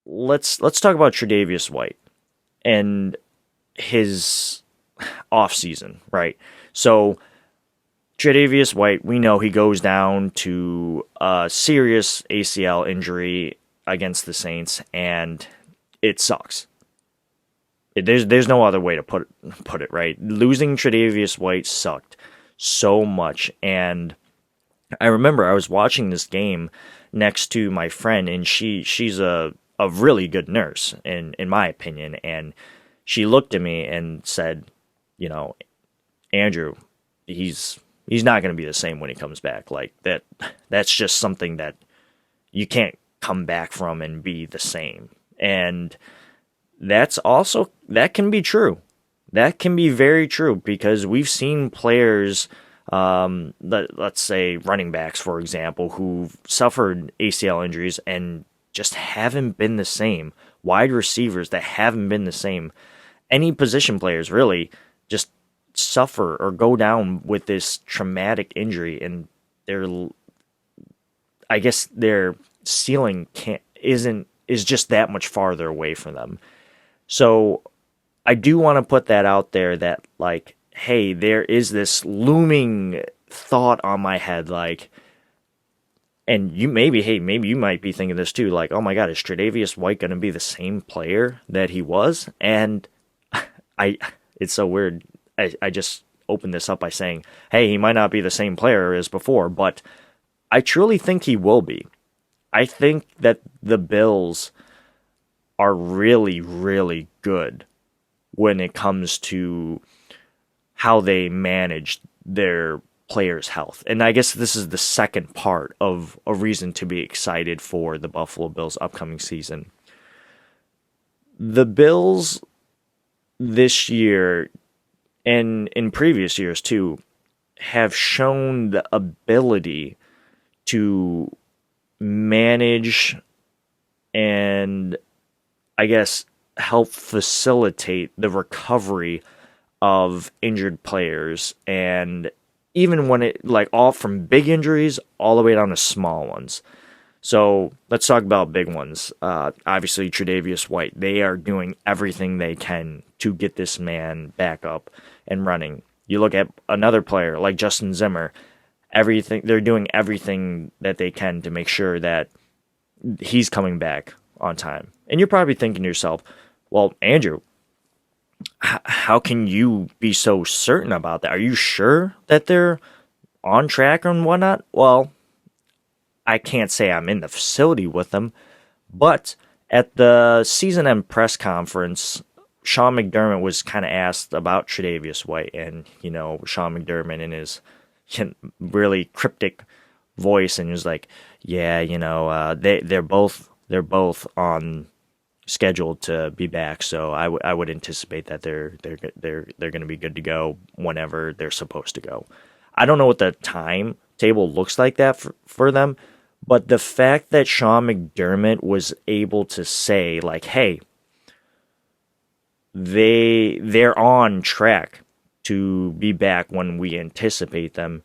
let's talk about Tre'Davious White and his offseason, right? So Tre'Davious White, we know he goes down to a serious ACL injury against the Saints, and it sucks. There's no other way to put it, right? Losing Tre'Davious White sucked so much, and I remember I was watching this game next to my friend, and she's a really good nurse in my opinion, and she looked at me and said, you know, Andrew, he's not going to be the same when he comes back. Like that's just something that you can't come back from and be the same. And that can be true. That can be very true because we've seen players, let's say running backs, for example, who've suffered ACL injuries and just haven't been the same. Wide receivers that haven't been the same. Any position players really just suffer or go down with this traumatic injury, and their I guess their ceiling can't isn't is just that much farther away from them. So I do want to put that out there that, like, hey, there is this looming thought on my head, like, and maybe you might be thinking this too, like, oh my God, is Tre'Davious White going to be the same player that he was? And I, it's so weird. I just opened this up by saying, hey, he might not be the same player as before, but I truly think he will be. I think that the Bills are really, really good when it comes to how they manage their players' health. And I guess this is the second part of a reason to be excited for the Buffalo Bills' upcoming season. The Bills this year, and in previous years too, have shown the ability to manage and, I guess, help facilitate the recovery of injured players, and even when it, like, all from big injuries all the way down to small ones. So let's talk about big ones. Obviously, Tre'Davious White. They are doing everything they can to get this man back up and running. You look at another player like Justin Zimmer. They're doing everything that they can to make sure that he's coming back on time. And you're probably thinking to yourself, well, Andrew, how can you be so certain about that? Are you sure that they're on track and whatnot? Well, I can't say I'm in the facility with them, but at the season end press conference, Sean McDermott was kind of asked about Tre'Davious White, and Sean McDermott in his really cryptic voice, and he was like, "Yeah, they're both on scheduled to be back, so I would anticipate that they're going to be good to go whenever they're supposed to go." I don't know what the timetable looks like that for them, but the fact that Sean McDermott was able to say, like, hey, they're on track to be back when we anticipate them,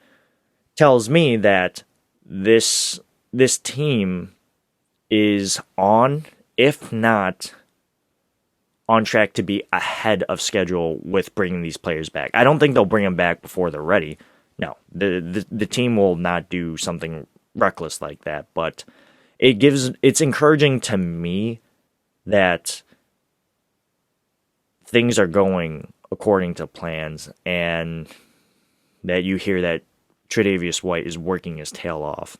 tells me that this team is on, if not on track to be ahead of schedule with bringing these players back. I don't think they'll bring them back before they're ready. No, the team will not do something reckless like that, but it's encouraging to me that things are going according to plans, and that you hear that Tre'Davious White is working his tail off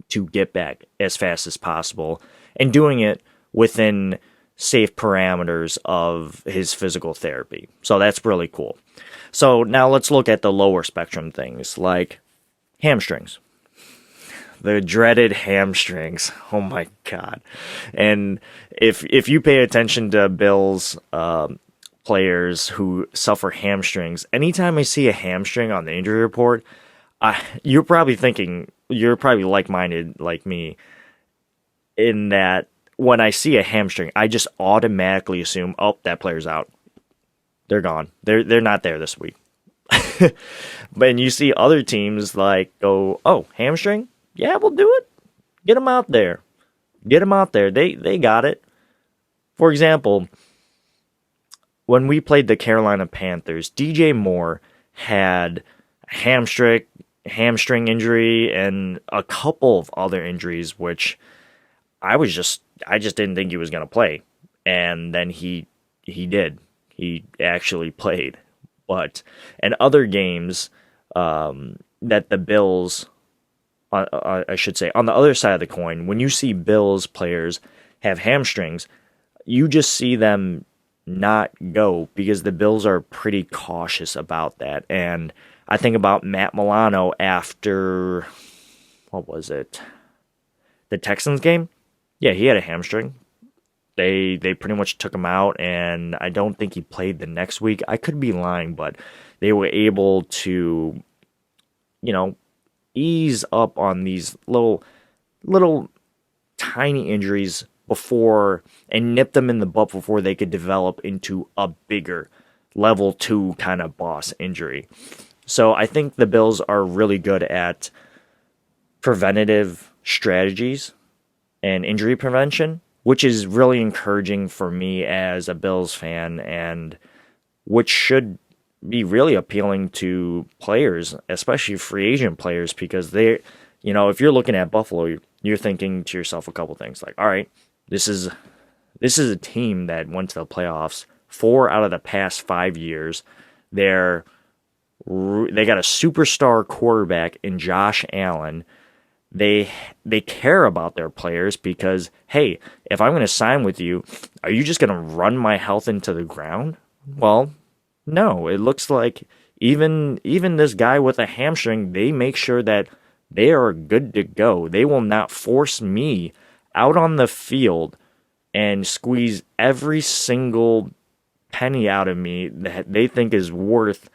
to get back as fast as possible and doing it within safe parameters of his physical therapy. So that's really cool. So now let's look at the lower spectrum things like hamstrings. The dreaded hamstrings. Oh my God. And if you pay attention to Bills players who suffer hamstrings, anytime I see a hamstring on the injury report, you're probably like-minded like me, in that when I see a hamstring, I just automatically assume, oh, that player's out. They're gone. They're not there this week. But you see other teams like go, oh, hamstring? Yeah, we'll do it. Get them out there. Get them out there. They got it. For example, when we played the Carolina Panthers, DJ Moore had a hamstring injury and a couple of other injuries, which I just didn't think he was going to play. And then he did. He actually played. But in other games that the Bills, I should say, on the other side of the coin, when you see Bills players have hamstrings, you just see them not go because the Bills are pretty cautious about that. And I think about Matt Milano after, what was it? The Texans game? Yeah, he had a hamstring. They pretty much took him out, and I don't think he played the next week. I could be lying, but they were able to, you know, ease up on these little tiny injuries before and nip them in the butt before they could develop into a bigger level 2 kind of boss injury. So I think the Bills are really good at preventative strategies and injury prevention, which is really encouraging for me as a Bills fan, and which should be really appealing to players, especially free agent players, because if you're looking at Buffalo, you're thinking to yourself a couple things like, all right, this is a team that went to the playoffs 4 out of the past 5 years. They got a superstar quarterback in Josh Allen. They care about their players because, hey, if I'm going to sign with you, are you just going to run my health into the ground? Well, no. It looks like even this guy with a hamstring, they make sure that they are good to go. They will not force me out on the field and squeeze every single penny out of me that they think is worth,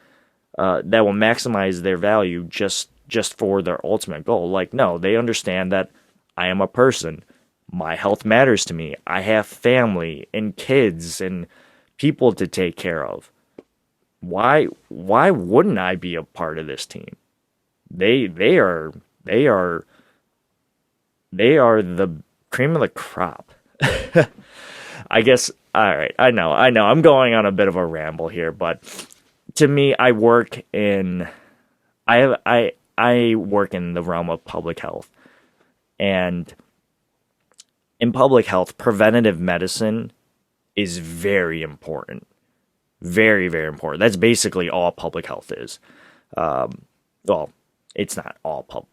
that will maximize their value just for their ultimate goal. Like, no, they understand that I am a person. My health matters to me. I have family and kids and people to take care of. Why wouldn't I be a part of this team? They are the cream of the crop. I guess, all right, I know. I'm going on a bit of a ramble here, but to me, I work in the realm of public health. And in public health, preventative medicine is very important. Very, very important. That's basically all public health is. Well, it's not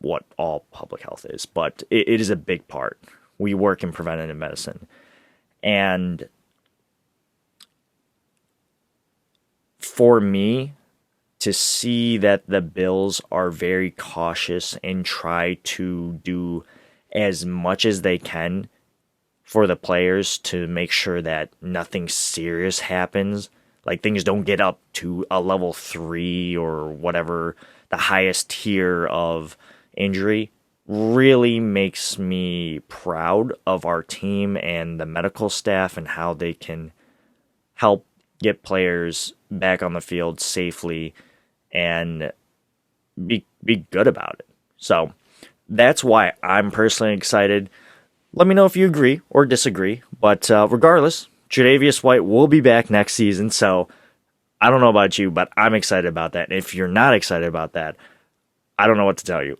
what all public health is, but it is a big part. We work in preventative medicine. And for me, to see that the Bills are very cautious and try to do as much as they can for the players to make sure that nothing serious happens, like things don't get up to a level 3 or whatever, the highest tier of injury, really makes me proud of our team and the medical staff and how they can help get players back on the field safely and be good about it. So that's why I'm personally excited. Let me know if you agree or disagree. But regardless, Tre'Davious White will be back next season. So I don't know about you, but I'm excited about that. And if you're not excited about that, I don't know what to tell you.